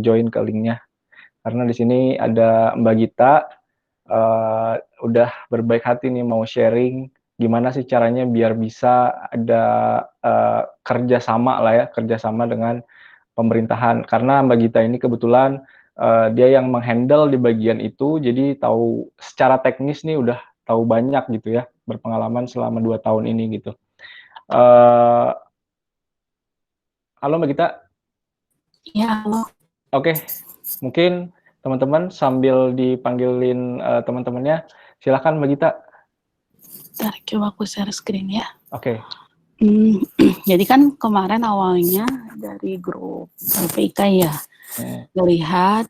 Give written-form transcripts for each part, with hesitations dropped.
join ke linknya. Karena di sini ada Mbak Gita, udah berbaik hati nih mau sharing gimana sih caranya biar bisa ada kerjasama lah ya, kerjasama dengan pemerintahan. Karena Mbak Gita ini kebetulan dia yang menghandle di bagian itu, jadi tahu secara teknis nih udah tahu banyak gitu ya, berpengalaman selama 2 tahun ini gitu. Halo Mbak Gita. Ya, halo. Oke, mungkin teman-teman sambil dipanggilin teman-temannya, silakan Mbak Gita. Bentar, coba aku share screen ya. Oke. Jadi kan kemarin awalnya dari grup LPIK ya, melihat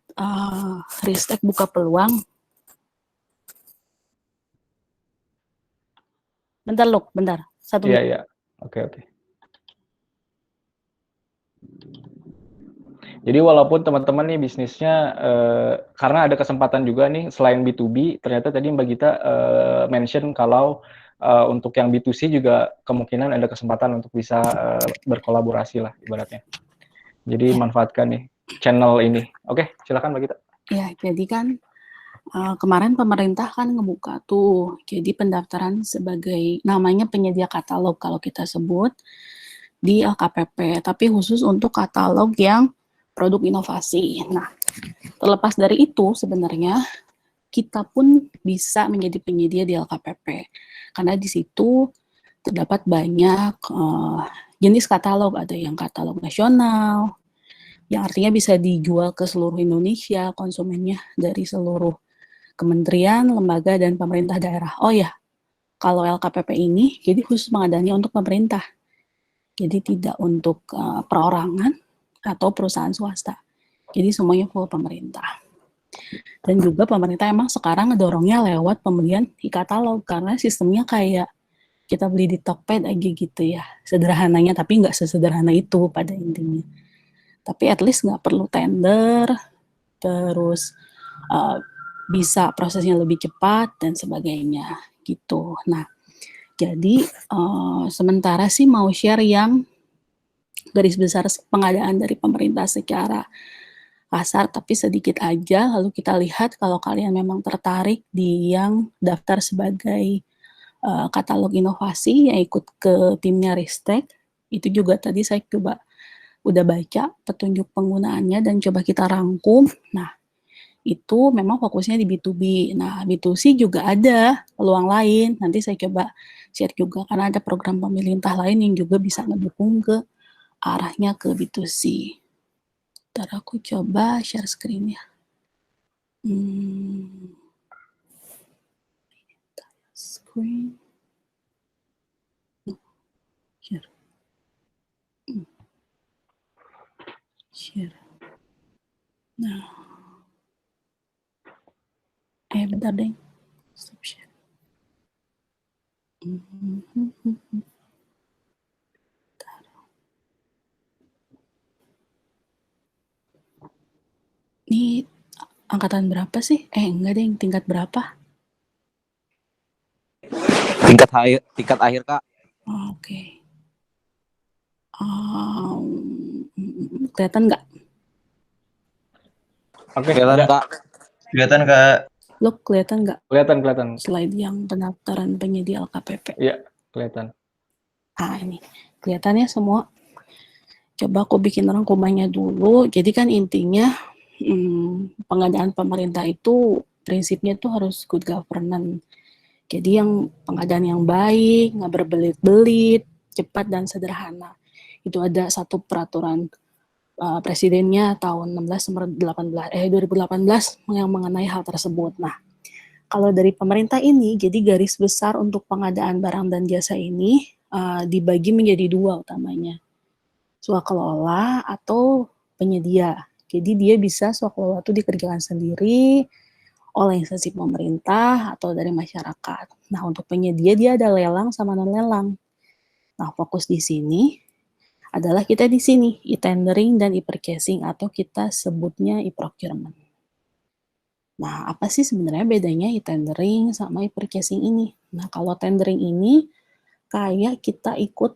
Ristek buka peluang. Bentar, Luk, bentar. 1 menit. Iya. Oke. Jadi walaupun teman-teman nih bisnisnya, karena ada kesempatan juga nih selain B2B, ternyata tadi Mbak Gita mention kalau untuk yang B2C juga kemungkinan ada kesempatan untuk bisa berkolaborasi lah ibaratnya. Jadi manfaatkan nih channel ini. Oke, silakan Mbak Gita. Ya, jadi kan kemarin pemerintah kan ngebuka tuh, jadi pendaftaran sebagai namanya penyedia katalog kalau kita sebut di LKPP, tapi khusus untuk katalog yang produk inovasi. Nah, terlepas dari itu sebenarnya kita pun bisa menjadi penyedia di LKPP karena di situ terdapat banyak jenis katalog, ada yang katalog nasional, yang artinya bisa dijual ke seluruh Indonesia, konsumennya dari seluruh kementerian, lembaga, dan pemerintah daerah. Oh ya, kalau LKPP ini jadi khusus pengadaannya untuk pemerintah, jadi tidak untuk perorangan atau perusahaan swasta. Jadi semuanya full pemerintah. Dan juga pemerintah emang sekarang ngedorongnya lewat pembelian e-katalog karena sistemnya kayak kita beli di Tokped aja gitu ya, sederhananya, tapi nggak sesederhana itu pada intinya. Tapi at least nggak perlu tender, terus bisa prosesnya lebih cepat dan sebagainya gitu. Nah, jadi sementara sih mau share yang garis besar pengadaan dari pemerintah secara kasar, tapi sedikit aja. Lalu kita lihat kalau kalian memang tertarik di yang daftar sebagai katalog inovasi yang ikut ke timnya Ristek, itu juga tadi saya coba udah baca petunjuk penggunaannya dan coba kita rangkum. Nah, itu memang fokusnya di B2B. Nah, B2C juga ada peluang lain. Nanti saya coba share juga karena ada program pemerintah lain yang juga bisa mendukung ke arahnya ke B2C. Ntar aku coba share screen ya. Screen. Share. Share. Nah. Bentar deh. Stop share. Ini angkatan berapa sih? Enggak deh, tingkat berapa? Tingkat akhir Kak. Oke. Kelihatan nggak? Oke, kelihatan Kak. Kelihatan Kak. Loh, kelihatan nggak? Kelihatan. Slide yang pendaftaran penyedia LKPP. Iya, kelihatan. Ini kelihatannya semua. Coba aku bikin rangkumannya dulu. Jadi kan intinya pengadaan pemerintah itu prinsipnya tuh harus good governance. Jadi yang pengadaan yang baik, nggak berbelit-belit, cepat dan sederhana. Itu ada satu peraturan presidennya tahun 2018 yang mengenai hal tersebut. Nah, kalau dari pemerintah ini, jadi garis besar untuk pengadaan barang dan jasa ini dibagi menjadi 2 utamanya. Swakelola atau penyedia. Jadi dia bisa swakelola itu dikerjakan sendiri oleh instansi pemerintah atau dari masyarakat. Nah, untuk penyedia dia ada lelang sama non-lelang. Nah, fokus di sini adalah kita di sini, e-tendering dan e-purchasing atau kita sebutnya e-procurement. Nah, apa sih sebenarnya bedanya e-tendering sama e-purchasing ini? Nah, kalau tendering ini kayak kita ikut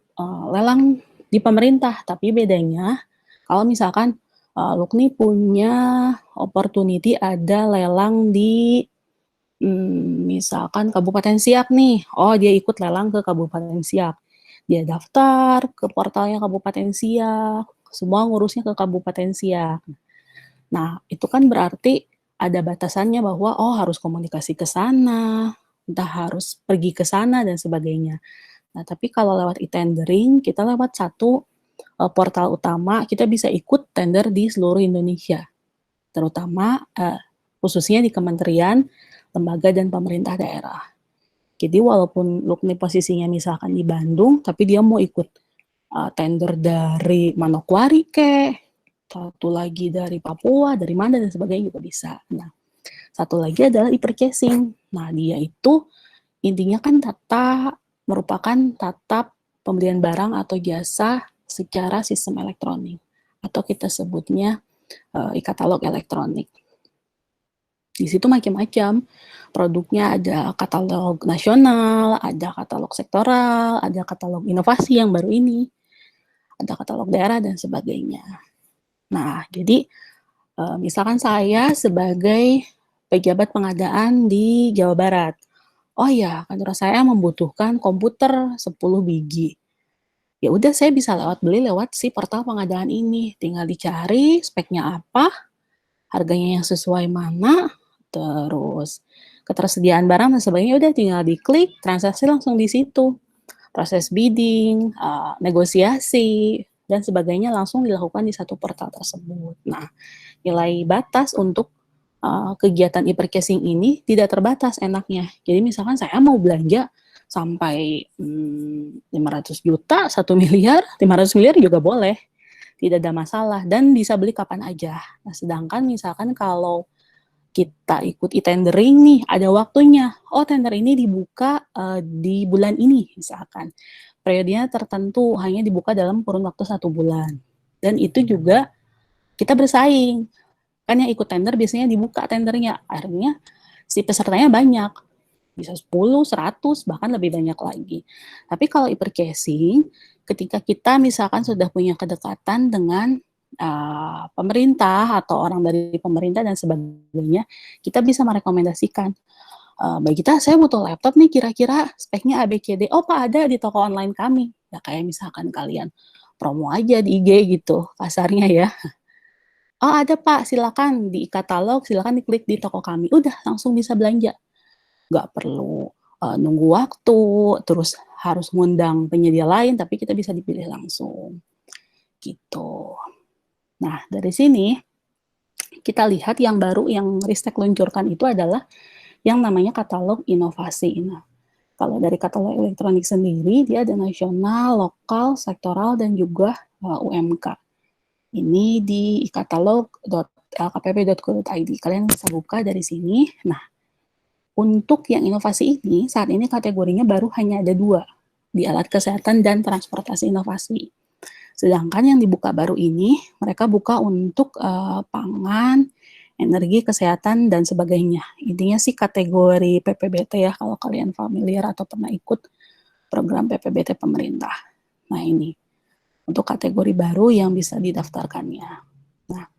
lelang di pemerintah, tapi bedanya kalau misalkan Lukni punya opportunity ada lelang di misalkan Kabupaten Siak nih. Oh, dia ikut lelang ke Kabupaten Siak. Dia daftar ke portalnya Kabupaten Siak, semua ngurusnya ke Kabupaten Siak. Nah, itu kan berarti ada batasannya bahwa oh harus komunikasi ke sana, entah harus pergi ke sana dan sebagainya. Nah, tapi kalau lewat e-tendering, kita lewat satu portal utama, kita bisa ikut tender di seluruh Indonesia, terutama khususnya di kementerian, lembaga, dan pemerintah daerah. Jadi walaupun Lukni posisinya misalkan di Bandung, tapi dia mau ikut tender dari Manokwari satu lagi dari Papua, dari mana dan sebagainya juga bisa. Nah, satu lagi adalah e-purchasing. Nah, dia itu intinya kan merupakan tatap pembelian barang atau jasa secara sistem elektronik, atau kita sebutnya e-katalog elektronik. Di situ macam-macam produknya, ada katalog nasional, ada katalog sektoral, ada katalog inovasi yang baru ini, ada katalog daerah dan sebagainya. Nah, jadi misalkan saya sebagai pejabat pengadaan di Jawa Barat, oh ya, kantor saya membutuhkan komputer 10 biji. Ya udah, saya bisa beli lewat si portal pengadaan ini. Tinggal dicari speknya apa, harganya yang sesuai mana, terus ketersediaan barang dan sebagainya, udah tinggal diklik, transaksi langsung di situ. Proses bidding, negosiasi, dan sebagainya langsung dilakukan di satu portal tersebut. Nah, nilai batas untuk kegiatan e-purchasing ini tidak terbatas enaknya. Jadi misalkan saya mau belanja sampai 500 juta, 1 miliar, 500 miliar juga boleh. Tidak ada masalah dan bisa beli kapan aja. Nah, sedangkan misalkan kalau kita ikut e-tendering nih, ada waktunya. Oh, tender ini dibuka di bulan ini misalkan. Periodenya tertentu, hanya dibuka dalam kurun waktu 1 bulan. Dan itu juga kita bersaing. Kan yang ikut tender biasanya dibuka tendernya. Akhirnya si pesertanya banyak. Bisa 10, 100, bahkan lebih banyak lagi. Tapi kalau e-purchasing, ketika kita misalkan sudah punya kedekatan dengan pemerintah atau orang dari pemerintah dan sebagainya, kita bisa merekomendasikan, Mbak Gita, saya butuh laptop nih, kira-kira speknya ABCD. Oh, Pak, ada di toko online kami. Ya kayak misalkan kalian promo aja di IG gitu, kasarnya ya. Oh, ada Pak, silakan di katalog, silakan diklik di toko kami. Udah, langsung bisa belanja. Nggak perlu nunggu waktu, terus harus ngundang penyedia lain, tapi kita bisa dipilih langsung. Gitu. Nah, dari sini kita lihat yang baru yang Ristek luncurkan itu adalah yang namanya katalog inovasi. Nah, kalau dari katalog elektronik sendiri, dia ada nasional, lokal, sektoral, dan juga UMK. Ini di katalog.lkpp.go.id. Kalian bisa buka dari sini. Nah, untuk yang inovasi ini, saat ini kategorinya baru hanya ada 2, di alat kesehatan dan transportasi inovasi. Sedangkan yang dibuka baru ini, mereka buka untuk pangan, energi, kesehatan, dan sebagainya. Intinya sih kategori PPBT ya, kalau kalian familiar atau pernah ikut program PPBT pemerintah. Nah ini, untuk kategori baru yang bisa didaftarkannya. Nah,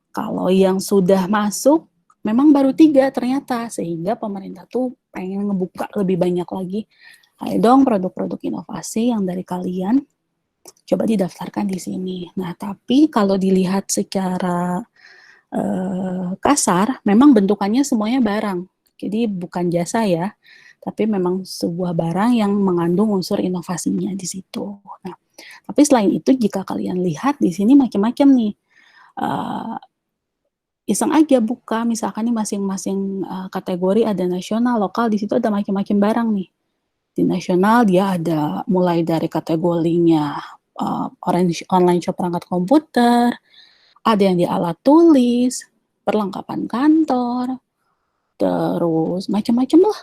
kalau yang sudah masuk, memang baru 3 ternyata, sehingga pemerintah tuh pengen ngebuka lebih banyak lagi. Ayo dong produk-produk inovasi yang dari kalian, coba didaftarkan di sini. Nah, tapi kalau dilihat secara kasar, memang bentukannya semuanya barang. Jadi bukan jasa ya, tapi memang sebuah barang yang mengandung unsur inovasinya di situ. Nah, tapi selain itu, jika kalian lihat di sini macam-macam nih, iseng aja buka, misalkan nih masing-masing kategori ada nasional, lokal, di situ ada macam-macam barang nih. Di nasional dia ada mulai dari kategorinya online shop perangkat komputer, ada yang di alat tulis, perlengkapan kantor, terus macam-macam lah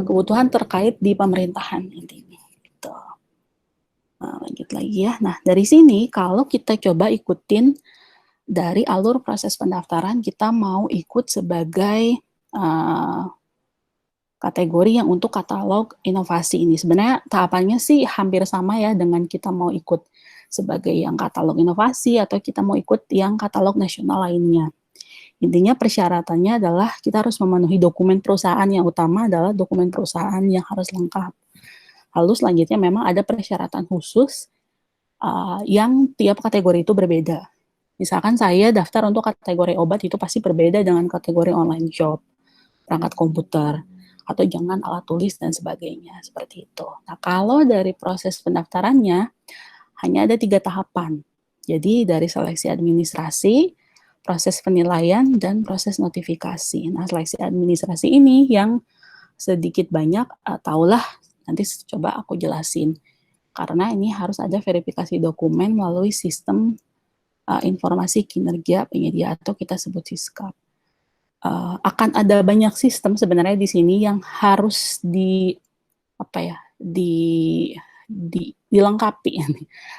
kebutuhan terkait di pemerintahan intinya. Gitu. Nah, lanjut lagi ya. Nah, dari sini kalau kita coba ikutin dari alur proses pendaftaran, kita mau ikut sebagai kategori yang untuk katalog inovasi ini. Sebenarnya tahapannya sih hampir sama ya dengan kita mau ikut sebagai yang katalog inovasi atau kita mau ikut yang katalog nasional lainnya. Intinya persyaratannya adalah kita harus memenuhi dokumen perusahaan, yang utama adalah dokumen perusahaan yang harus lengkap. Lalu selanjutnya memang ada persyaratan khusus yang tiap kategori itu berbeda. Misalkan saya daftar untuk kategori obat itu pasti berbeda dengan kategori online shop, perangkat komputer, atau jangan alat tulis dan sebagainya, seperti itu. Nah, kalau dari proses pendaftarannya hanya ada 3 tahapan. Jadi dari seleksi administrasi, proses penilaian, dan proses notifikasi. Nah, seleksi administrasi ini yang sedikit banyak tahulah, nanti coba aku jelasin. Karena ini harus ada verifikasi dokumen melalui sistem informasi kinerja penyedia atau kita sebut Siskap. Akan ada banyak sistem sebenarnya di sini yang harus dilengkapi.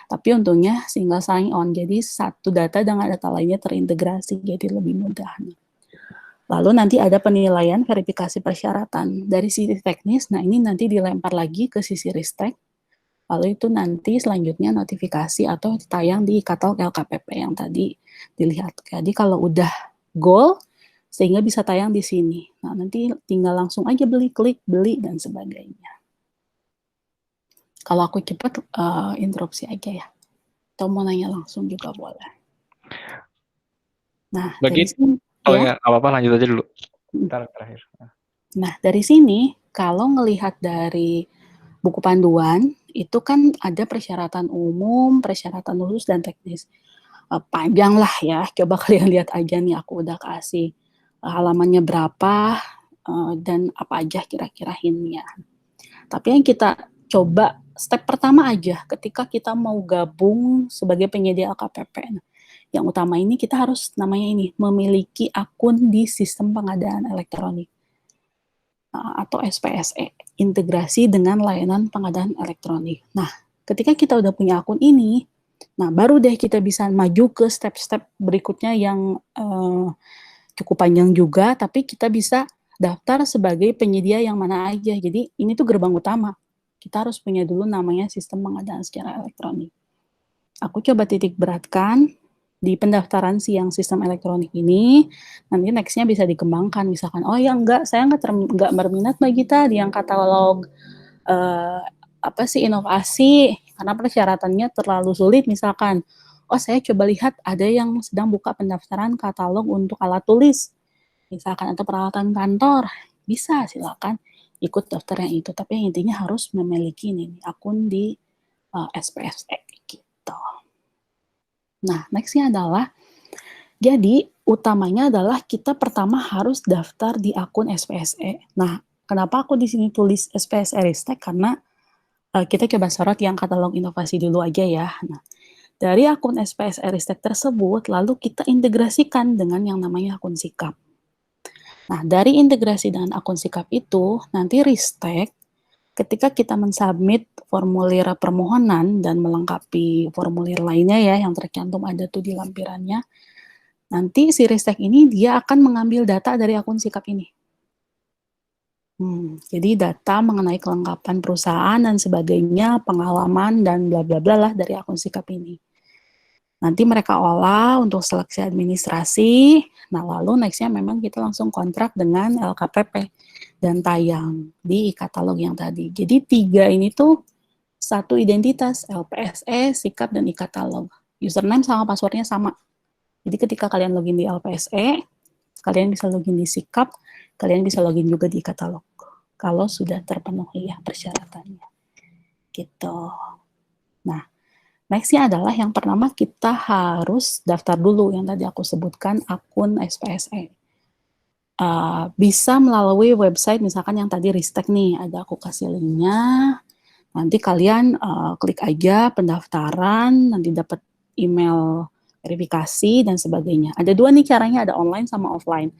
Tapi untungnya single sign on, jadi satu data dengan data lainnya terintegrasi, jadi lebih mudah. Lalu nanti ada penilaian verifikasi persyaratan dari sisi teknis. Nah, ini nanti dilempar lagi ke sisi ristek. Lalu itu nanti selanjutnya notifikasi atau tayang di katalog LKPP yang tadi dilihat. Jadi kalau udah goal, sehingga bisa tayang di sini. Nah, nanti tinggal langsung aja klik beli, dan sebagainya. Kalau aku cepat, interupsi aja ya. Atau mau nanya langsung juga boleh. Nah, dari sini, ya, apa-apa, lanjut aja dulu. Ntar terakhir. Nah, dari sini, kalau ngelihat dari buku panduan, itu kan ada persyaratan umum, persyaratan khusus, dan teknis. Panjang lah ya, coba kalian lihat aja nih, aku udah kasih halamannya berapa, dan apa aja kira-kira hintnya. Tapi yang kita coba, step pertama aja, ketika kita mau gabung sebagai penyedia LKPP. Yang utama ini kita harus namanya ini, memiliki akun di sistem pengadaan elektronik. Atau SPSE, integrasi dengan layanan pengadaan elektronik. Nah, ketika kita udah punya akun ini, nah baru deh kita bisa maju ke step-step berikutnya yang cukup panjang juga, tapi kita bisa daftar sebagai penyedia yang mana aja. Jadi ini tuh gerbang utama. Kita harus punya dulu namanya sistem pengadaan secara elektronik. Aku coba titik beratkan di pendaftaran si yang sistem elektronik ini, nanti nextnya bisa dikembangkan. Misalkan, oh ya enggak, saya enggak berminat Mbak Gita di yang katalog inovasi, karena persyaratannya terlalu sulit. Misalkan, oh saya coba lihat ada yang sedang buka pendaftaran katalog untuk alat tulis, misalkan, atau peralatan kantor, bisa silakan ikut daftar yang itu. Tapi yang intinya harus memiliki ini akun di SPSE gitu. Nah, nextnya adalah, jadi utamanya adalah kita pertama harus daftar di akun SPSE. Nah, kenapa aku di sini tulis SPSE Ristek? Karena kita coba sorot yang katalog inovasi dulu aja ya. Nah, dari akun SPSE Ristek tersebut, lalu kita integrasikan dengan yang namanya akun Sikap. Nah, dari integrasi dengan akun Sikap itu, nanti Ristek, ketika kita mensubmit formulir permohonan dan melengkapi formulir lainnya ya, yang tercantum ada tuh di lampirannya, nanti si Ristek ini dia akan mengambil data dari akun Sikap ini. Jadi data mengenai kelengkapan perusahaan dan sebagainya, pengalaman dan bla bla bla lah dari akun Sikap ini. Nanti mereka olah untuk seleksi administrasi. Nah, lalu nextnya memang kita langsung kontrak dengan LKPP dan tayang di katalog yang tadi. Jadi 3 ini tuh satu identitas, LPSE, Sikap, dan e-katalog. Username sama passwordnya sama. Jadi ketika kalian login di LPSE, kalian bisa login di Sikap, kalian bisa login juga di e-katalog. Kalau sudah terpenuhi ya persyaratannya. Gitu. Nah, nextnya adalah yang pertama kita harus daftar dulu yang tadi aku sebutkan akun SPSE. Bisa melalui website misalkan yang tadi Ristek nih, ada aku kasih linknya. Nanti kalian klik aja pendaftaran, nanti dapat email verifikasi dan sebagainya. Ada 2 nih caranya, ada online sama offline.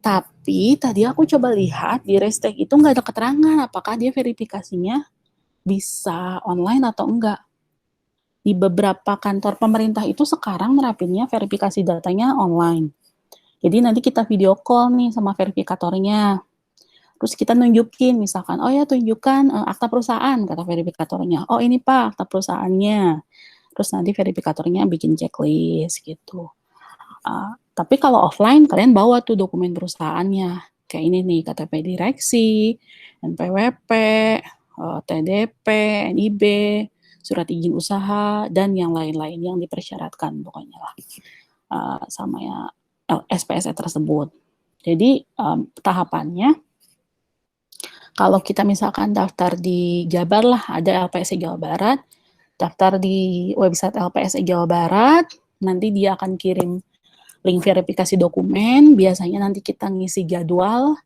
Tapi tadi aku coba lihat di Ristek itu nggak ada keterangan apakah dia verifikasinya bisa online atau enggak. Di beberapa kantor pemerintah itu sekarang nerapinnya verifikasi datanya online. Jadi nanti kita video call nih sama verifikatornya. Terus kita nunjukin misalkan, oh ya tunjukkan akta perusahaan, kata verifikatornya. Oh ini Pak akta perusahaannya. terus nanti verifikatornya bikin checklist gitu. Tapi kalau offline kalian bawa tuh dokumen perusahaannya, kayak ini nih, KTP direksi, NPWP, TDP, NIB, surat izin usaha, dan yang lain-lain yang dipersyaratkan pokoknya lah sama ya SPSE tersebut. Jadi tahapannya, kalau kita misalkan daftar di Jabar lah, ada LPSE Jawa Barat, daftar di website LPSE Jawa Barat, nanti dia akan kirim link verifikasi dokumen, biasanya nanti kita ngisi jadwal,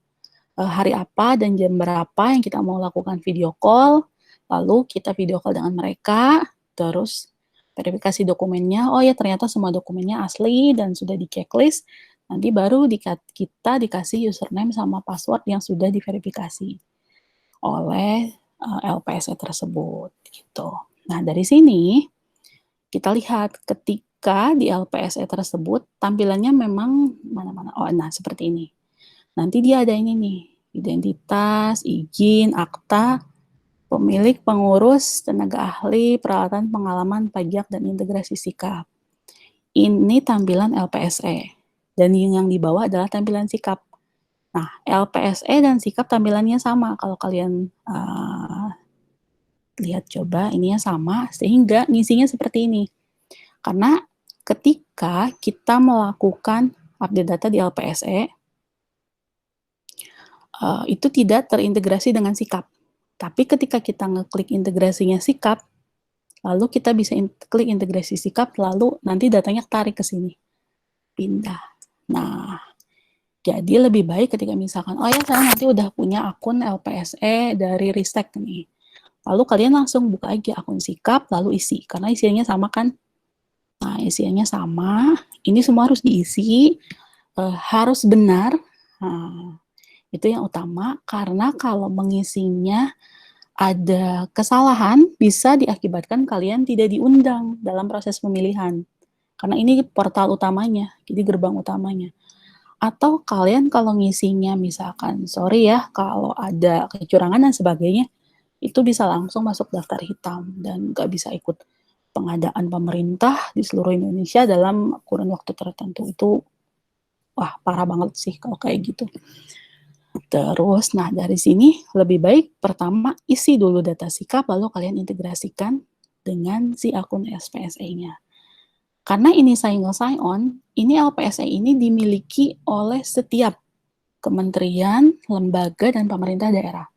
hari apa dan jam berapa yang kita mau lakukan video call, lalu kita video call dengan mereka, terus verifikasi dokumennya, oh ya ternyata semua dokumennya asli dan sudah di checklist, nanti baru kita dikasih username sama password yang sudah diverifikasi oleh LPSE tersebut gitu. Nah, dari sini kita lihat ketika di LPSE tersebut tampilannya memang mana-mana. Oh, nah seperti ini. Nanti dia ada ini nih, identitas, izin, akta, pemilik, pengurus, tenaga ahli, peralatan, pengalaman, pajak, dan integrasi sikap. Ini tampilan LPSE. Dan yang dibawa adalah tampilan sikap. Nah, LPSE dan sikap tampilannya sama. Kalau kalian lihat coba, ininya sama, sehingga ngisinya seperti ini. Karena ketika kita melakukan update data di LPSE, itu tidak terintegrasi dengan sikap. Tapi ketika kita ngeklik integrasinya sikap, lalu kita bisa klik integrasi sikap, lalu nanti datanya tarik ke sini. Pindah. Nah, jadi lebih baik ketika misalkan, oh ya saya nanti udah punya akun LPSE dari Ristek nih. Lalu kalian langsung buka aja akun sikap, lalu isi. Karena isiannya sama kan? Nah, isiannya sama. Ini semua harus diisi, harus benar. Nah, itu yang utama, karena kalau mengisinya ada kesalahan, bisa diakibatkan kalian tidak diundang dalam proses pemilihan. Karena ini portal utamanya, jadi gerbang utamanya. Atau kalian kalau ngisinya misalkan, sorry ya, kalau ada kecurangan dan sebagainya, itu bisa langsung masuk daftar hitam dan nggak bisa ikut pengadaan pemerintah di seluruh Indonesia dalam kurun waktu tertentu. Itu wah parah banget sih kalau kayak gitu. Terus, nah dari sini lebih baik pertama isi dulu data sikap, lalu kalian integrasikan dengan si akun SPSE-nya. Karena ini single sign-on, ini LPSE ini dimiliki oleh setiap kementerian, lembaga, dan pemerintah daerah.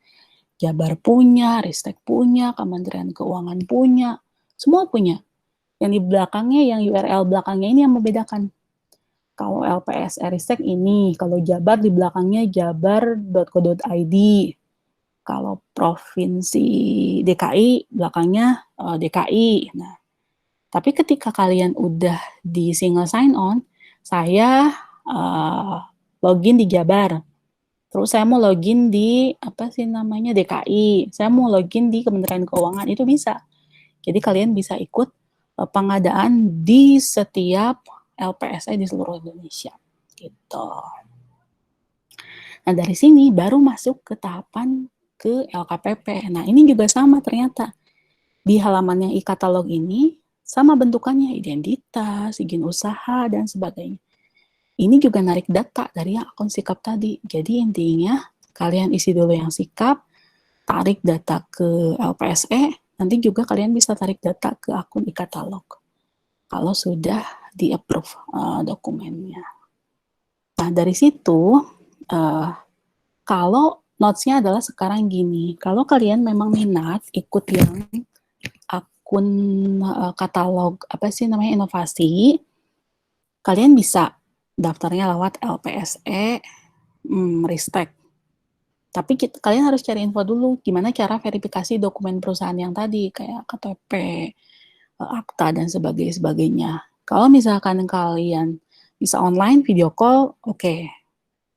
Jabar punya, Ristek punya, Kementerian Keuangan punya, semua punya. Yang di belakangnya, yang URL belakangnya ini yang membedakan. Kalau LPSE Ristek ini, kalau Jabar di belakangnya jabar.co.id. Kalau Provinsi DKI, belakangnya DKI. Nah, tapi ketika kalian udah di single sign on, saya login di Jabar. Terus saya mau login di DKI. Saya mau login di Kementerian Keuangan, itu bisa. Jadi kalian bisa ikut pengadaan di setiap LPSE di seluruh Indonesia. Gitu. Nah, dari sini baru masuk ke tahapan ke LKPP. Nah, ini juga sama ternyata. Di halaman yang e-katalog ini, sama bentukannya, identitas, izin usaha, dan sebagainya. Ini juga narik data dari akun sikap tadi. Jadi intinya, kalian isi dulu yang sikap, tarik data ke LPSE, nanti juga kalian bisa tarik data ke akun e-katalog. Kalau sudah di-approve dokumennya. Nah, dari situ, kalau notes-nya adalah sekarang gini, kalau kalian memang minat ikut yang akun katalog inovasi, kalian bisa daftarnya lewat LPSE Ristek. Tapi kalian harus cari info dulu gimana cara verifikasi dokumen perusahaan yang tadi kayak KTP, akta dan sebagainya. Kalau misalkan kalian bisa online video call, oke,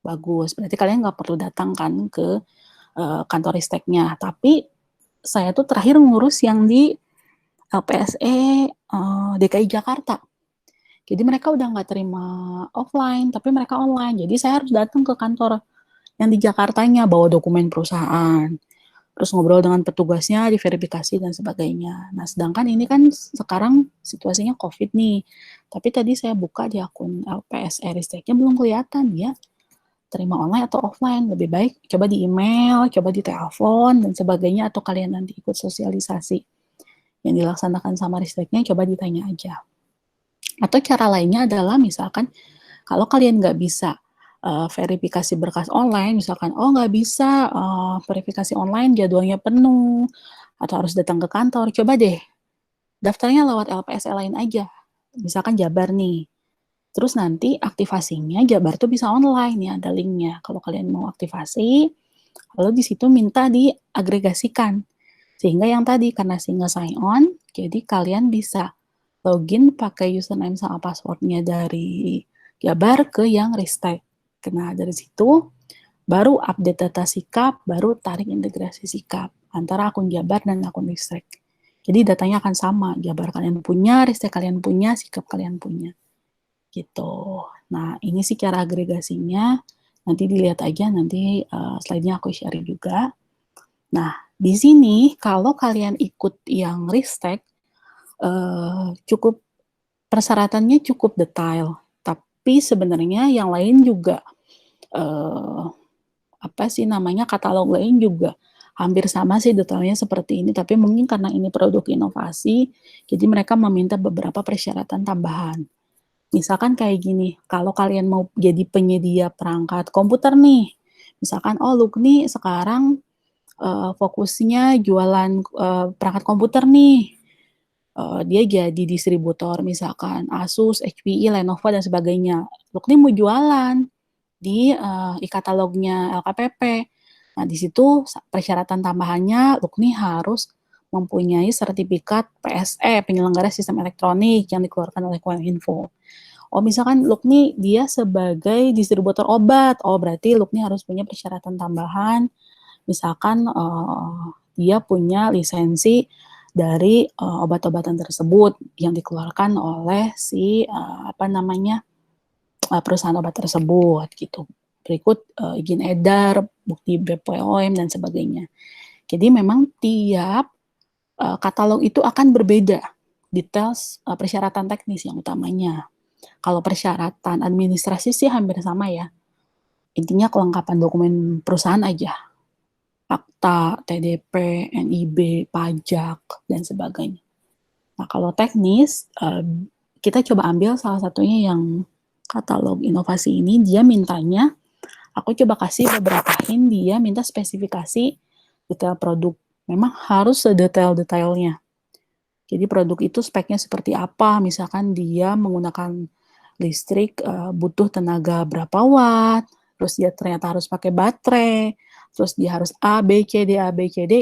bagus. Berarti kalian nggak perlu datang kan ke kantor Risteknya. Tapi saya tuh terakhir ngurus yang di LPSE DKI Jakarta. Jadi mereka udah nggak terima offline, tapi mereka online. Jadi saya harus datang ke kantor yang di Jakartanya, bawa dokumen perusahaan, terus ngobrol dengan petugasnya, diverifikasi dan sebagainya. Nah, sedangkan ini kan sekarang situasinya COVID nih. Tapi tadi saya buka di akun LPS Risteknya belum kelihatan ya terima online atau offline. Lebih baik coba di email, coba di telepon dan sebagainya, atau kalian nanti ikut sosialisasi yang dilaksanakan sama Risteknya, coba ditanya aja. Atau cara lainnya adalah misalkan kalau kalian nggak bisa verifikasi berkas online, misalkan, oh nggak bisa verifikasi online jadwalnya penuh, atau harus datang ke kantor, coba deh daftarnya lewat LPS lain aja. Misalkan Jabar nih, terus nanti aktivasinya Jabar tuh bisa online ya, ada linknya. Kalau kalian mau aktivasi, lalu di situ minta diagregasikan. Sehingga yang tadi, karena single sign on, jadi kalian bisa login pakai username sama passwordnya dari Jabar ke yang Ristek. Nah, dari situ baru update data sikap, baru tarik integrasi sikap antara akun Jabar dan akun Ristek. Jadi datanya akan sama, Jabar kalian punya, Ristek kalian punya, sikap kalian punya. Gitu. Nah, ini sih cara agregasinya. Nanti dilihat aja, nanti slide-nya aku share juga. Nah, di sini kalau kalian ikut yang Ristek, cukup persyaratannya cukup detail. Tapi sebenarnya yang lain juga katalog lain juga hampir sama sih detailnya seperti ini, tapi mungkin karena ini produk inovasi, jadi mereka meminta beberapa persyaratan tambahan. Misalkan kayak gini, kalau kalian mau jadi penyedia perangkat komputer nih, misalkan, oh Lukni sekarang fokusnya jualan perangkat komputer nih, dia jadi distributor misalkan Asus, HPE, Lenovo dan sebagainya. Lukni mau jualan di e-katalognya LKPP. Nah, di situ persyaratan tambahannya Lukni harus mempunyai sertifikat PSE, penyelenggara sistem elektronik yang dikeluarkan oleh Kominfo. Oh, misalkan Lukni dia sebagai distributor obat, oh berarti Lukni harus punya persyaratan tambahan, misalkan dia punya lisensi dari obat-obatan tersebut yang dikeluarkan oleh si perusahaan obat tersebut gitu. Berikut izin edar, bukti BPOM dan sebagainya. Jadi memang tiap katalog itu akan berbeda details persyaratan teknis yang utamanya. Kalau persyaratan administrasi sih hampir sama ya. Intinya kelengkapan dokumen perusahaan aja. Akta, TDP, NIB, pajak, dan sebagainya. Nah, kalau teknis, kita coba ambil salah satunya yang katalog inovasi ini, dia mintanya, aku coba kasih beberapa hint, dia minta spesifikasi detail produk. Memang harus sedetail-detailnya. Jadi produk itu speknya seperti apa, misalkan dia menggunakan listrik butuh tenaga berapa watt, terus dia ternyata harus pakai baterai, terus dia harus A, B, C, D,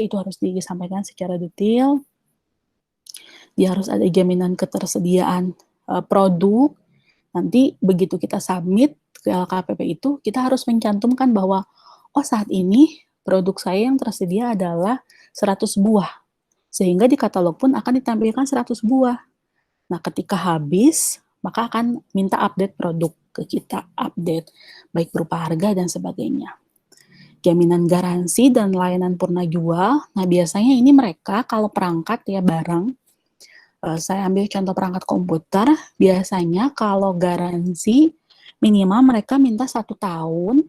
itu harus disampaikan secara detail. Dia harus ada jaminan ketersediaan produk. Nanti begitu kita submit ke LKPP itu, kita harus mencantumkan bahwa, oh saat ini produk saya yang tersedia adalah 100 buah. Sehingga di katalog pun akan ditampilkan 100 buah. Nah, ketika habis, maka akan minta update produk ke kita, update baik berupa harga dan sebagainya. Jaminan garansi dan layanan purna jual. Nah, biasanya ini mereka kalau perangkat ya barang, saya ambil contoh perangkat komputer, biasanya kalau garansi minimal mereka minta 1 tahun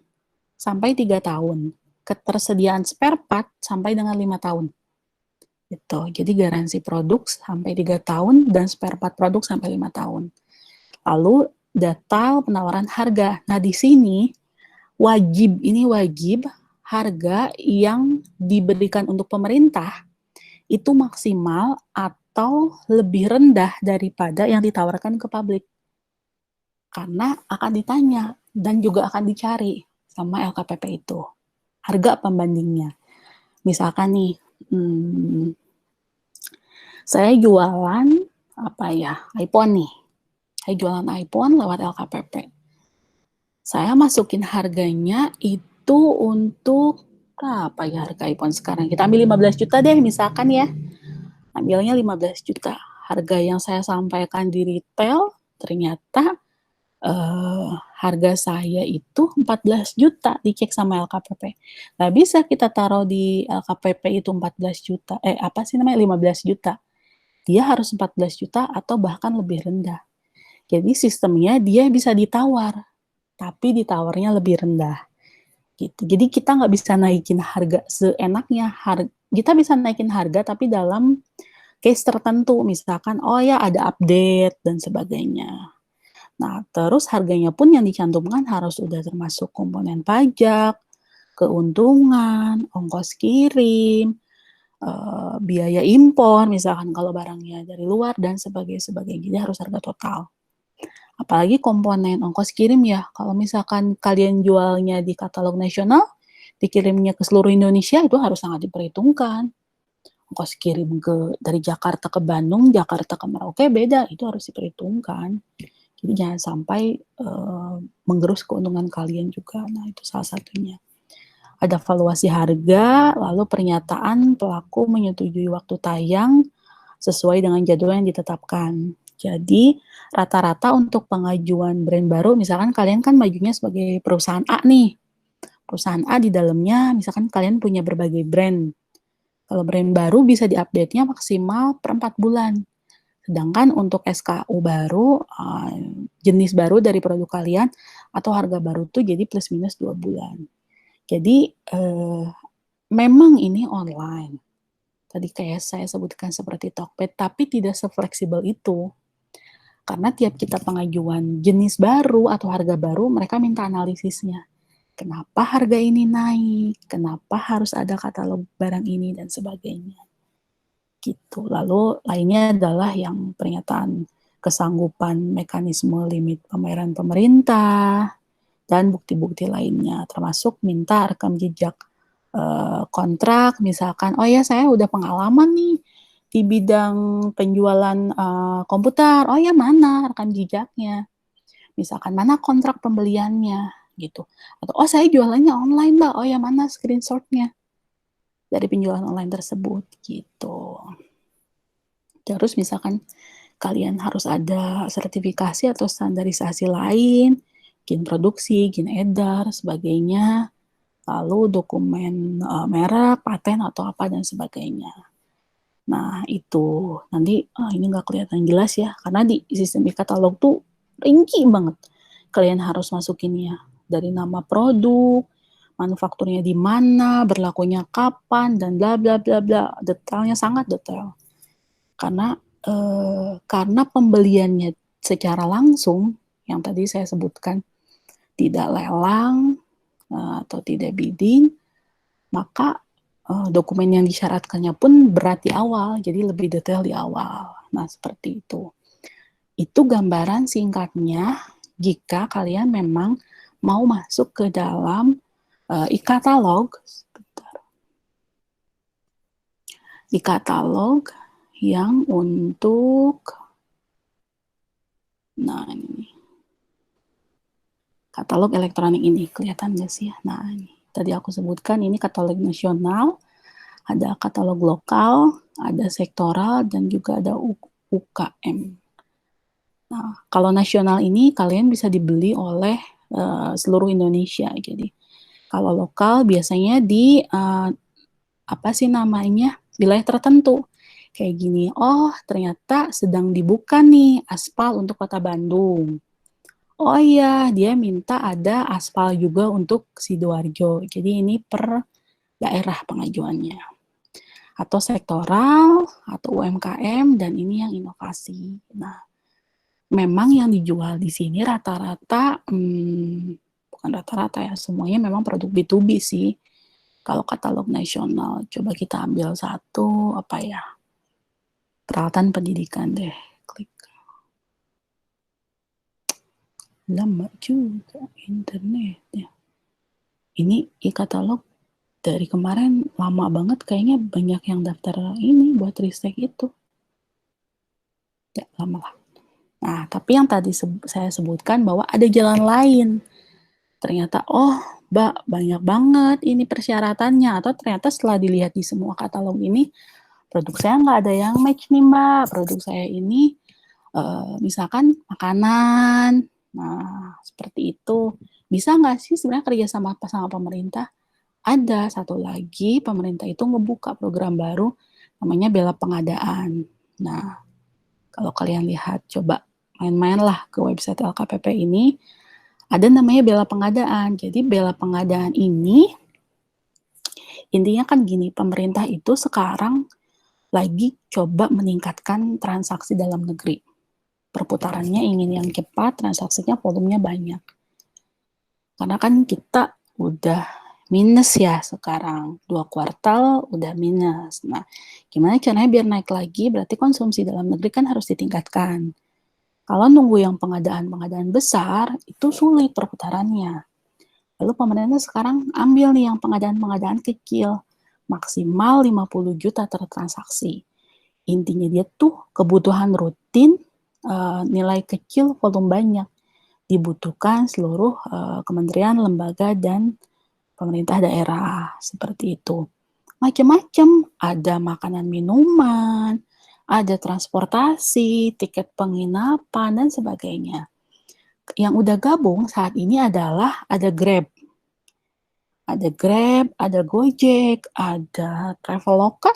sampai 3 tahun. Ketersediaan spare part sampai dengan 5 tahun. Gitu. Jadi garansi produk sampai 3 tahun dan spare part produk sampai 5 tahun. Lalu detail penawaran harga. Nah, di sini wajib harga yang diberikan untuk pemerintah itu maksimal atau lebih rendah daripada yang ditawarkan ke publik. Karena akan ditanya dan juga akan dicari sama LKPP itu. Harga pembandingnya. Misalkan nih, saya jualan iPhone nih. Saya jualan iPhone lewat LKPP. Saya masukin harganya itu untuk harga iPhone sekarang. Kita ambil 15 juta deh misalkan ya. Ambilnya 15 juta. Harga yang saya sampaikan di retail ternyata harga saya itu 14 juta dicek sama LKPP. Nggak bisa kita taruh di LKPP itu 14 juta, 15 juta. Dia harus 14 juta atau bahkan lebih rendah. Jadi sistemnya dia bisa ditawar, tapi ditawarnya lebih rendah. Gitu. Jadi kita nggak bisa naikin harga seenaknya. Kita bisa naikin harga tapi dalam case tertentu, misalkan oh ya ada update dan sebagainya. Nah, terus harganya pun yang dicantumkan harus udah termasuk komponen pajak, keuntungan, ongkos kirim, biaya impor, misalkan kalau barangnya dari luar dan sebagainya. Jadi harus harga total. Apalagi komponen ongkos kirim ya, kalau misalkan kalian jualnya di katalog nasional, dikirimnya ke seluruh Indonesia, itu harus sangat diperhitungkan. Ongkos kirim dari Jakarta ke Bandung, Jakarta ke Merauke beda, itu harus diperhitungkan. Jadi jangan sampai menggerus keuntungan kalian juga. Nah, itu salah satunya. Ada valuasi harga, lalu pernyataan pelaku menyetujui waktu tayang sesuai dengan jadwal yang ditetapkan. Jadi, rata-rata untuk pengajuan brand baru, misalkan kalian kan majunya sebagai perusahaan A nih. Perusahaan A di dalamnya, misalkan kalian punya berbagai brand. Kalau brand baru bisa diupdate-nya maksimal per 4 bulan. Sedangkan untuk SKU baru, jenis baru dari produk kalian atau harga baru tuh jadi plus minus 2 bulan. Jadi memang ini online. Tadi kayak saya sebutkan seperti Tokped, tapi tidak sefleksibel itu. Karena tiap kita pengajuan jenis baru atau harga baru, mereka minta analisisnya. Kenapa harga ini naik? Kenapa harus ada katalog barang ini dan sebagainya. Gitu. Lalu lainnya adalah yang pernyataan kesanggupan mekanisme limit pembayaran pemerintah dan bukti-bukti lainnya, termasuk minta rekam jejak kontrak, misalkan oh ya saya udah pengalaman nih di bidang penjualan komputer, oh ya mana rekam jejaknya, misalkan mana kontrak pembeliannya gitu, atau oh saya jualannya online mbak, oh ya mana screenshotnya dari penjualan online tersebut gitu. Terus misalkan kalian harus ada sertifikasi atau standarisasi lain, izin produksi, izin edar, sebagainya, lalu dokumen merek, paten atau apa dan sebagainya. Nah itu nanti ini nggak kelihatan jelas ya, karena di sistem e-katalog tuh rinci banget. Kalian harus masukinnya dari nama produk, manufakturnya di mana, berlakunya kapan, dan bla bla bla bla. Detailnya sangat detail. Karena pembeliannya secara langsung, yang tadi saya sebutkan, tidak lelang atau tidak bidding, maka dokumen yang disyaratkannya pun berat di awal, jadi lebih detail di awal. Nah, seperti itu. Itu gambaran singkatnya jika kalian memang mau masuk ke dalam e-katalog, e-katalog yang untuk, nah ini, katalog elektronik ini, kelihatan nggak sih ya? Nah ini, tadi aku sebutkan ini katalog nasional, ada katalog lokal, ada sektoral, dan juga ada UKM. Nah, kalau nasional ini kalian bisa dibeli oleh seluruh Indonesia. Jadi, kalau lokal biasanya di wilayah tertentu. Kayak gini, oh ternyata sedang dibuka nih aspal untuk Kota Bandung. Oh iya, dia minta ada aspal juga untuk Sidoarjo. Jadi ini per daerah pengajuannya. Atau sektoral, atau UMKM, dan ini yang inovasi. Nah, memang yang dijual di sini rata-rata, bukan rata-rata ya, semuanya memang produk B2B sih. Kalau katalog nasional, coba kita ambil satu, peralatan pendidikan deh. Klik. Lama juga internet ya. Ini e-katalog dari kemarin lama banget, kayaknya banyak yang daftar ini buat ristek itu. Ya, lama lah. Nah, tapi yang tadi saya sebutkan bahwa ada jalan lain. Ternyata, oh, Mbak, banyak banget ini persyaratannya. Atau ternyata setelah dilihat di semua katalog ini, produk saya nggak ada yang match nih, Mbak. Produk saya ini, misalkan makanan, Nah, seperti itu. Bisa nggak sih sebenarnya kerja sama pemerintah? Ada satu lagi, pemerintah itu ngebuka program baru namanya bela pengadaan. Nah, kalau kalian lihat, coba main-mainlah ke website LKPP ini, ada namanya bela pengadaan. Jadi bela pengadaan ini, intinya kan gini, pemerintah itu sekarang lagi coba meningkatkan transaksi dalam negeri. Perputarannya ingin yang cepat, transaksinya volumenya banyak. Karena kan kita udah minus ya sekarang, 2 kuartal udah minus. Nah, gimana caranya biar naik lagi? Berarti konsumsi dalam negeri kan harus ditingkatkan. Kalau nunggu yang pengadaan-pengadaan besar, itu sulit perputarannya. Lalu pemerintah sekarang ambil nih yang pengadaan-pengadaan kecil, maksimal 50 juta tertransaksi. Intinya dia tuh kebutuhan rutin, nilai kecil, volume banyak. Dibutuhkan seluruh kementerian, lembaga, dan pemerintah daerah, seperti itu. Macam-macam, ada makanan minuman, ada transportasi, tiket penginapan, dan sebagainya. Yang udah gabung saat ini adalah ada Grab, ada Gojek, ada Traveloka,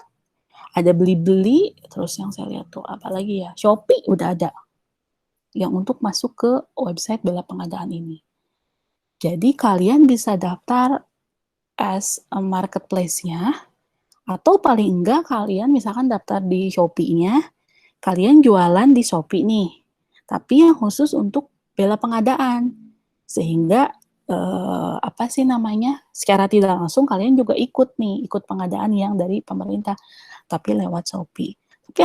ada Blibli, terus yang saya lihat tuh apa lagi ya, Shopee udah ada yang untuk masuk ke website bela pengadaan ini. Jadi kalian bisa daftar as a marketplace-nya, atau paling enggak kalian misalkan daftar di Shopee-nya, kalian jualan di Shopee nih, tapi yang khusus untuk bela pengadaan. Sehingga apa sih namanya, secara tidak langsung kalian juga ikut pengadaan yang dari pemerintah, tapi lewat Shopee. Tapi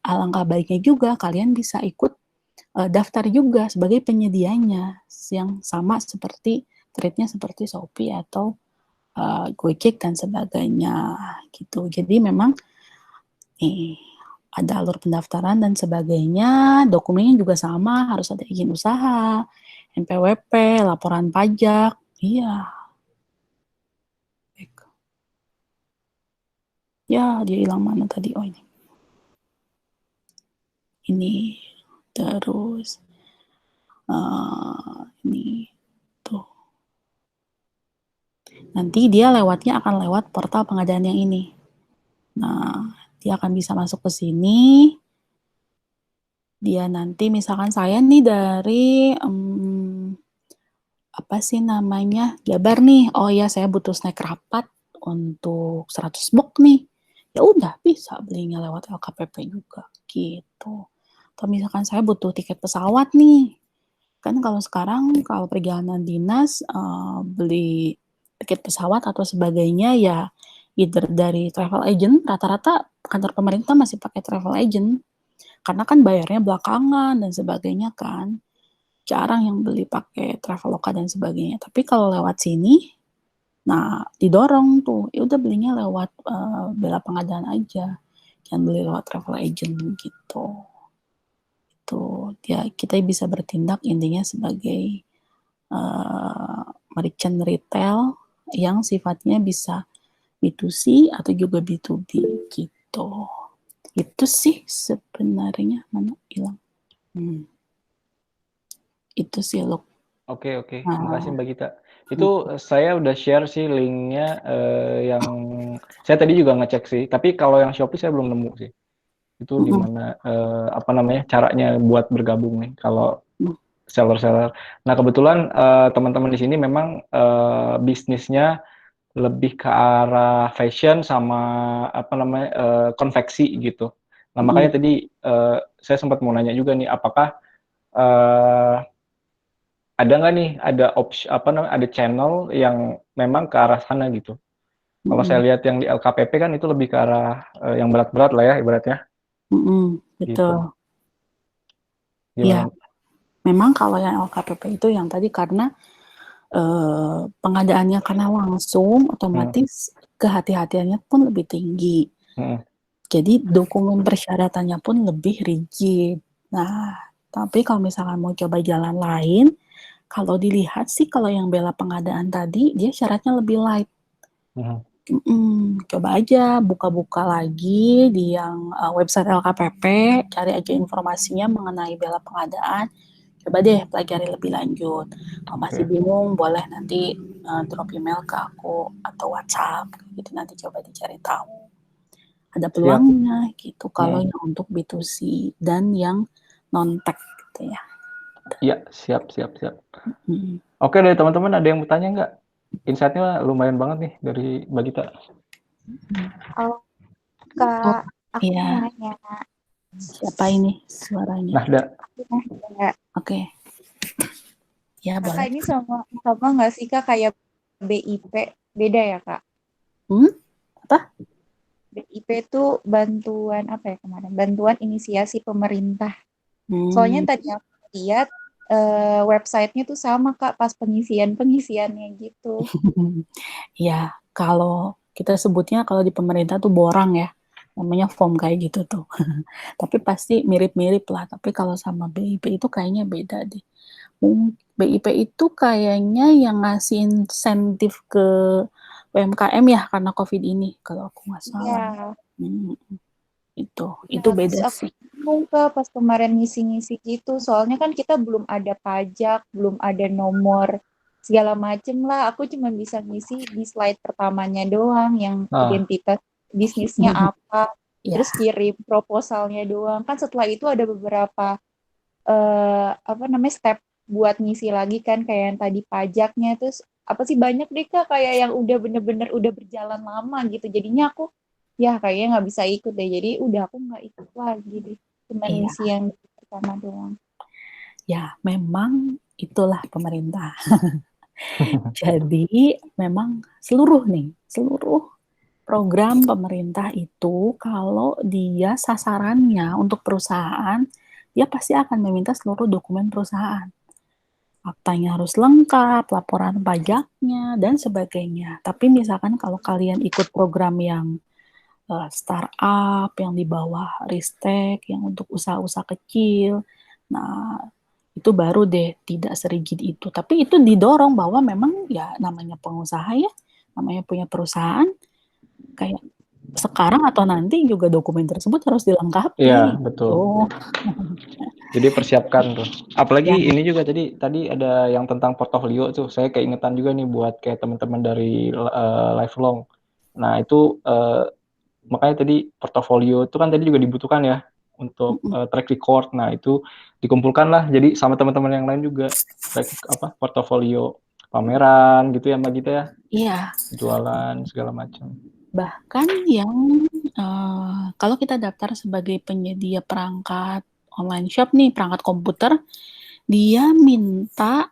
alangkah baiknya juga kalian bisa ikut daftar juga sebagai penyedianya yang sama seperti trade-nya seperti Shopee atau Gojek dan sebagainya gitu. Jadi memang ada alur pendaftaran dan sebagainya, dokumennya juga sama, harus ada izin usaha, NPWP, laporan pajak. Iya. Ya, dia hilang mana tadi? Oh ini. Ini terus ini tuh. Nanti dia lewatnya akan lewat portal pengadaan yang ini. Nah, dia akan bisa masuk ke sini. Dia nanti misalkan saya nih dari apa sih namanya, Jabar nih. Oh ya, saya butuh snack rapat untuk 100 box nih. Ya udah bisa belinya lewat LKPP juga gitu. Atau misalkan saya butuh tiket pesawat nih. Kan kalau sekarang kalau perjalanan dinas beli tiket pesawat atau sebagainya ya either dari travel agent, rata-rata kantor pemerintah masih pakai travel agent. Karena kan bayarnya belakangan dan sebagainya kan. Jarang yang beli pakai Traveloka dan sebagainya. Tapi kalau lewat sini, nah didorong tuh, ya udah belinya lewat bela pengadaan aja, jangan beli lewat travel agent gitu. Itu ya kita bisa bertindak intinya sebagai merchant retail yang sifatnya bisa B2C atau juga B2B gitu. Itu sih sebenarnya mana hilang. Itu sih loh. Oke, makasih Mbak Gita. Itu saya udah share sih linknya yang saya tadi juga ngecek sih. Tapi kalau yang Shopee saya belum nemu sih. Itu di mana apa namanya caranya buat bergabung nih kalau seller-seller. Nah kebetulan teman-teman di sini memang bisnisnya lebih ke arah fashion sama apa namanya konveksi gitu. Nah makanya tadi saya sempat mau nanya juga nih apakah ada nggak nih ada opsi apa namanya ada channel yang memang ke arah sana gitu. Kalau saya lihat yang di LKPP kan itu lebih ke arah yang berat-berat lah ya ibaratnya. Betul. Gitu. Ya, Gimana? memang kalau yang LKPP itu yang tadi karena pengadaannya karena langsung, otomatis kehati-hatiannya pun lebih tinggi. Jadi dokumen persyaratannya pun lebih rigid. Nah, tapi kalau misalkan mau coba jalan lain, kalau dilihat sih kalau yang bela pengadaan tadi, dia syaratnya lebih light. Coba aja buka-buka lagi di yang website LKPP, cari aja informasinya mengenai bela pengadaan. Coba deh pelajari lebih lanjut. Kalau masih Oke. bingung, boleh nanti drop email ke aku atau WhatsApp, gitu nanti coba dicari tahu. Ada Siap. peluangnya gitu kalau Hmm. yang untuk B2C dan yang non-tech gitu ya. Iya, siap. Hmm. Oke deh teman-teman, ada yang mau tanya nggak? Insight-nya lumayan banget nih dari Mbak Gita. Halo Kak, aku Iya. mau nanya. Siapa ini suaranya? Nahda. Oke. Ya, Kakak boleh. ini sama nggak sih Kak kayak BIP? Beda ya Kak? Apa? BIP itu bantuan apa ya kemarin? Bantuan inisiasi pemerintah. Soalnya tadi aku lihat websitenya tuh sama Kak pas pengisiannya gitu. Ya, kalau kita sebutnya kalau di pemerintah tuh borang ya, namanya form kayak gitu tuh. Tapi pasti mirip-mirip lah. Tapi kalau sama BIP itu kayaknya beda deh. BIP itu kayaknya yang ngasih insentif ke UMKM ya karena COVID ini, kalau aku nggak salah. Iya. Itu Terus beda aku sih. bingung Kak pas kemarin ngisi-ngisi gitu. Soalnya kan kita belum ada pajak, belum ada nomor segala macem lah. Aku cuma bisa ngisi di slide pertamanya doang yang identitas bisnisnya apa. Ya. Terus kirim proposalnya doang. Kan setelah itu ada beberapa step buat ngisi lagi kan kayak yang tadi pajaknya. Terus apa sih banyak deh Kak kayak yang udah bener-bener udah berjalan lama gitu. Jadinya aku ya kayaknya nggak bisa ikut deh. Jadi udah aku nggak ikut lagi deh. Cuma Iya. ngisi yang pertama doang. Ya, memang itulah pemerintah. Jadi memang seluruh program pemerintah itu kalau dia sasarannya untuk perusahaan, dia pasti akan meminta seluruh dokumen perusahaan. Aktanya harus lengkap, laporan pajaknya, dan sebagainya. Tapi misalkan kalau kalian ikut program yang startup, yang di bawah Ristek, yang untuk usaha-usaha kecil, nah itu baru deh tidak serigid itu. Tapi itu didorong bahwa memang ya namanya pengusaha ya, namanya punya perusahaan, kayak sekarang atau nanti juga dokumen tersebut harus dilengkapi. Iya, betul. Jadi persiapkan tuh. Apalagi Ya. ini juga tadi ada yang tentang portofolio tuh. Saya keingetan juga nih buat kayak teman-teman dari Lifelong. Nah, itu makanya tadi portofolio itu kan tadi juga dibutuhkan ya untuk track record. Nah, itu dikumpulkan lah. Jadi sama teman-teman yang lain juga portofolio pameran gitu ya Mbak Gita ya. Iya. Jualan segala macam. Bahkan yang kalau kita daftar sebagai penyedia perangkat online shop nih, perangkat komputer, dia minta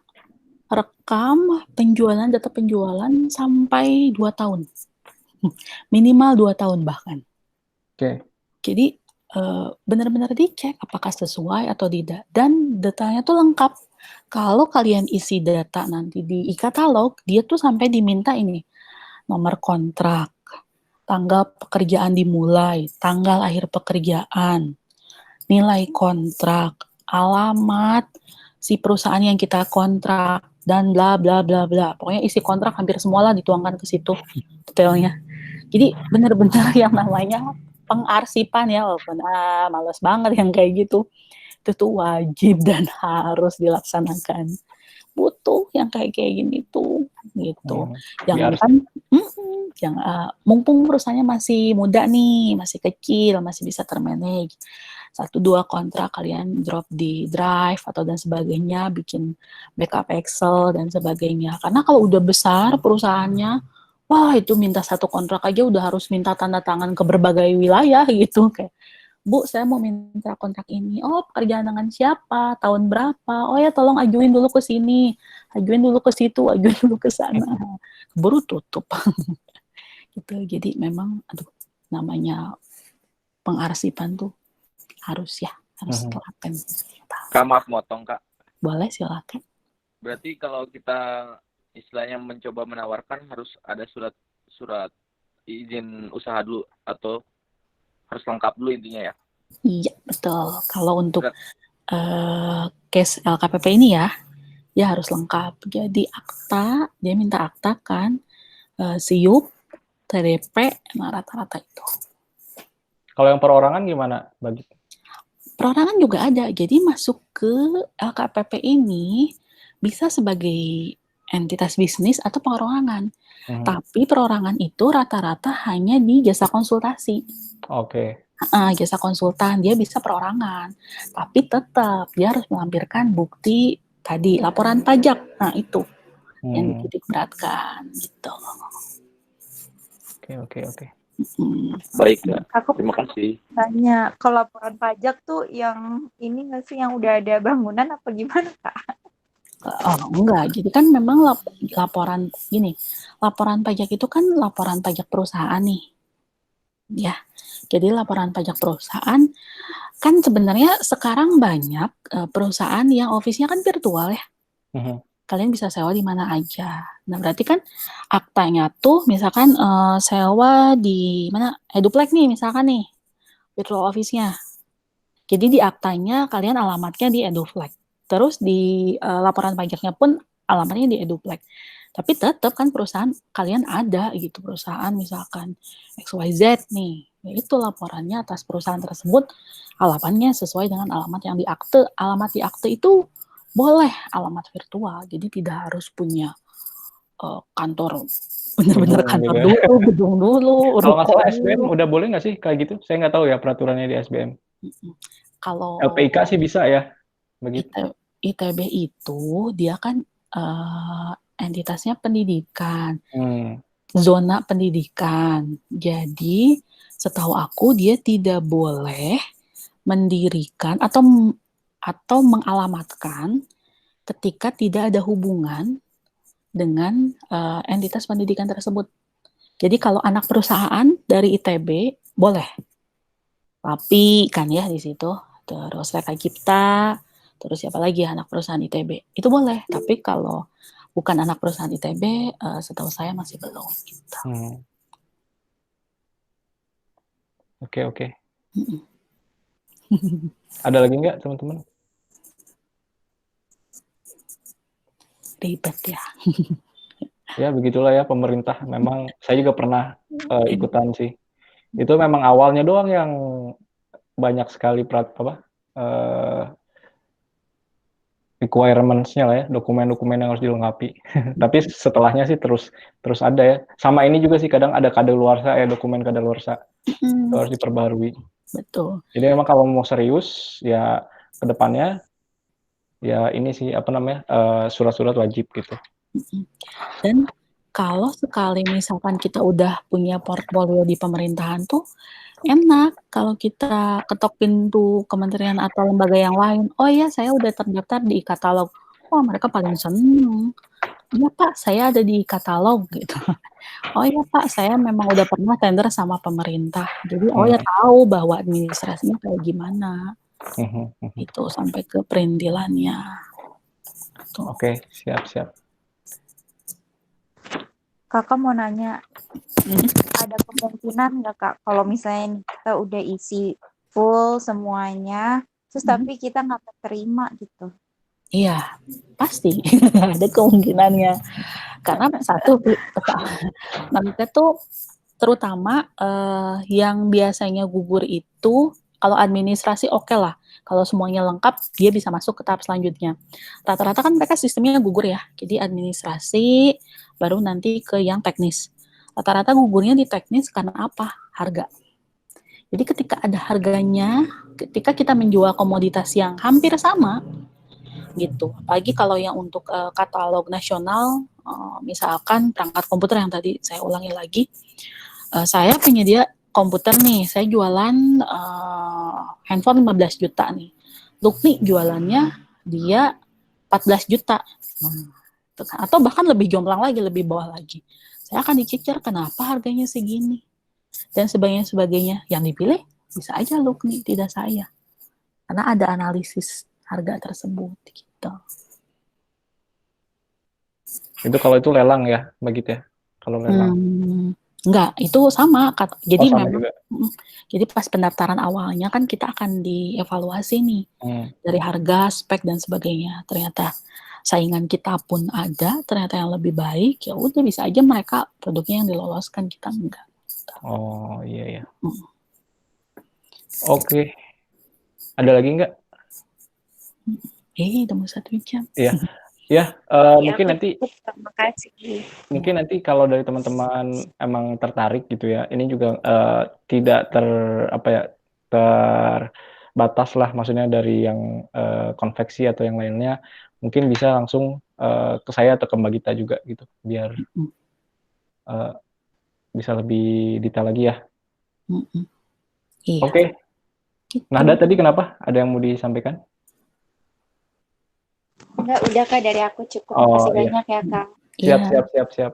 rekam penjualan, data penjualan sampai 2 tahun. Minimal 2 tahun bahkan. Oke. Jadi benar-benar dicek apakah sesuai atau tidak. Dan datanya tuh lengkap. Kalau kalian isi data nanti di e-katalog, dia tuh sampai diminta ini, nomor kontrak, tanggal pekerjaan dimulai, tanggal akhir pekerjaan, nilai kontrak, alamat si perusahaan yang kita kontrak, dan bla bla bla bla. Pokoknya isi kontrak hampir semualah dituangkan ke situ detailnya. Jadi benar-benar yang namanya pengarsipan ya, walaupun males banget yang kayak gitu. Itu tuh wajib dan harus dilaksanakan. Butuh yang kayak gini tuh gitu. Jangankan mumpung perusahaannya masih muda nih, masih kecil, masih bisa termanage. 1-2 kontrak kalian drop di Drive atau dan sebagainya, bikin backup Excel dan sebagainya. Karena kalau udah besar perusahaannya, wah itu minta 1 kontrak aja udah harus minta tanda tangan ke berbagai wilayah gitu. Kayak, Bu, saya mau minta kontrak ini. Oh, pekerjaan dengan siapa? Tahun berapa? Oh ya, tolong ajuin dulu ke sini. Ajuin dulu ke situ, ajuin dulu ke sana. Baru tutup. Gitu. Jadi memang namanya pengarsipan tuh harus telaten. Kak, maaf motong Kak. Boleh, silakan. Berarti kalau kita istilahnya mencoba menawarkan harus ada surat izin usaha dulu atau harus lengkap dulu intinya ya? Iya, betul. Kalau untuk case LKPP ini ya harus lengkap. Jadi akta, dia minta akta kan, SIUP, TDP, nah rata-rata itu. Kalau yang perorangan gimana bagi? Perorangan juga ada. Jadi masuk ke LKPP ini bisa sebagai entitas bisnis atau perorangan. Tapi perorangan itu rata-rata hanya di jasa konsultasi. Oke. Jasa konsultan, dia bisa perorangan. Tapi tetap dia harus melampirkan bukti tadi, laporan pajak. Nah, itu yang dititik beratkan gitu. Oke. Baik, Kak. Aku Terima kasih. tanya, kalau laporan pajak tuh yang ini nggak sih, yang udah ada bangunan apa gimana, Kak? Enggak. Jadi kan memang laporan pajak itu kan laporan pajak perusahaan nih. Ya. Jadi laporan pajak perusahaan kan sebenarnya sekarang banyak perusahaan yang office-nya kan virtual ya. Kalian bisa sewa di mana aja. Nah, berarti kan aktanya tuh misalkan sewa di mana, Eduplex nih misalkan nih, virtual office-nya. Jadi di aktanya kalian alamatnya di Eduplex. Terus di laporan pajaknya pun alamatnya di Eduplex. Tapi tetap kan perusahaan kalian ada gitu, perusahaan misalkan XYZ nih. Ya itu laporannya atas perusahaan tersebut, alamatnya sesuai dengan alamat yang di akte. Alamat di akte itu boleh alamat virtual, jadi tidak harus punya kantor, bener-bener kantor gitu ya. dulu, gedung dulu, Kalau nggak ruko salah dulu. SBM udah boleh nggak sih kayak gitu? Saya nggak tahu ya peraturannya di SBM. Kalau LPIK sih bisa ya, begitu. ITB itu dia kan entitasnya pendidikan, zona pendidikan. Jadi setahu aku dia tidak boleh mendirikan atau mengalamatkan ketika tidak ada hubungan dengan entitas pendidikan tersebut. Jadi kalau anak perusahaan dari ITB boleh, tapi kan ya di situ, terus Reka Cipta, terus siapa lagi anak perusahaan ITB, itu boleh. Tapi kalau bukan anak perusahaan ITB, setahu saya masih belum. Gitu. Oke. Ada lagi nggak teman-teman? Ribet ya. Ya begitulah ya pemerintah. Memang saya juga pernah ikutan sih. Itu memang awalnya doang yang banyak sekali requirements-nya lah ya, dokumen-dokumen yang harus dilengkapi. Tapi setelahnya sih terus ada ya. Sama ini juga sih kadang ada kadaluarsa ya, dokumen kadaluarsa itu harus diperbarui. Betul. Jadi memang kalau mau serius ya ke depannya ya ini sih surat-surat wajib gitu. Dan kalau sekali misalkan kita udah punya portfolio di pemerintahan tuh enak kalau kita ketok pintu kementerian atau lembaga yang lain. Oh iya, saya udah terdaftar di katalog. Wah, mereka paling seneng. Iya Pak, saya ada di katalog gitu. Oh iya Pak, saya memang udah pernah tender sama pemerintah. Jadi ya tahu bahwa administrasinya kayak gimana. Itu sampai ke perintilannya. Tuh. Oke, siap. Kakak mau nanya, ada kemungkinan nggak Kak, kalau misalnya kita udah isi full semuanya, terus tapi kita nggak keterima gitu? Iya, pasti ada kemungkinannya. Karena satu, mereka tuh terutama yang biasanya gugur itu, kalau administrasi oke lah. Kalau semuanya lengkap, dia bisa masuk ke tahap selanjutnya. Rata-rata kan mereka sistemnya gugur ya. Jadi administrasi, baru nanti ke yang teknis. Rata-rata gugurnya di teknis karena apa? Harga. Jadi ketika ada harganya, ketika kita menjual komoditas yang hampir sama, gitu. Apalagi kalau yang untuk katalog nasional, misalkan perangkat komputer yang tadi saya ulangi lagi, saya penyedia komputer nih, saya jualan handphone 15 juta nih. Lukni jualannya dia 14 juta. Atau bahkan lebih jomplang lagi, lebih bawah lagi. Saya akan dicicil kenapa harganya segini. Dan sebagainya. Yang dipilih bisa aja Lukni, tidak saya. Karena ada analisis harga tersebut gitu. Itu kalau itu lelang ya, begitu ya? Kalau lelang. Enggak, itu sama. Jadi sama memang juga. Jadi pas pendaftaran awalnya kan kita akan dievaluasi nih dari harga, spek dan sebagainya. Ternyata saingan kita pun ada, ternyata yang lebih baik, ya udah bisa aja mereka produknya yang diloloskan, kita enggak. Oh iya. Oke. Ada lagi nggak? Udah mau 1 jam. Iya. Ya, mungkin nanti terima kasih. mungkin nanti kalau dari teman-teman emang tertarik gitu ya, ini juga tidak terbatas lah, maksudnya dari yang konveksi atau yang lainnya, mungkin bisa langsung ke saya atau ke Mbak Gita juga gitu, biar bisa lebih detail lagi ya. Iya. Oke. Gitu. Nahda tadi kenapa? Ada yang mau disampaikan? Enggak, udah Kak, dari aku cukup. Oh, Makasih iya. banyak ya Kak. Siap.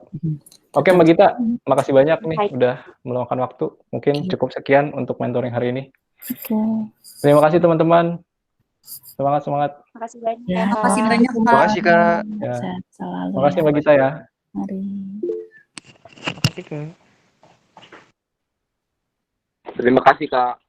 Oke Mbak Gita, makasih banyak nih udah meluangkan waktu. Mungkin cukup sekian untuk mentoring hari ini. Oke. Terima kasih teman-teman. Semangat. Makasih banyak. Ya, Makasih banyak, Terima kasih, Kak. Ya. Sehat selalu Makasih ya. Mbak Gita ya. Mari. Terima kasih, Kak. Terima kasih Kak.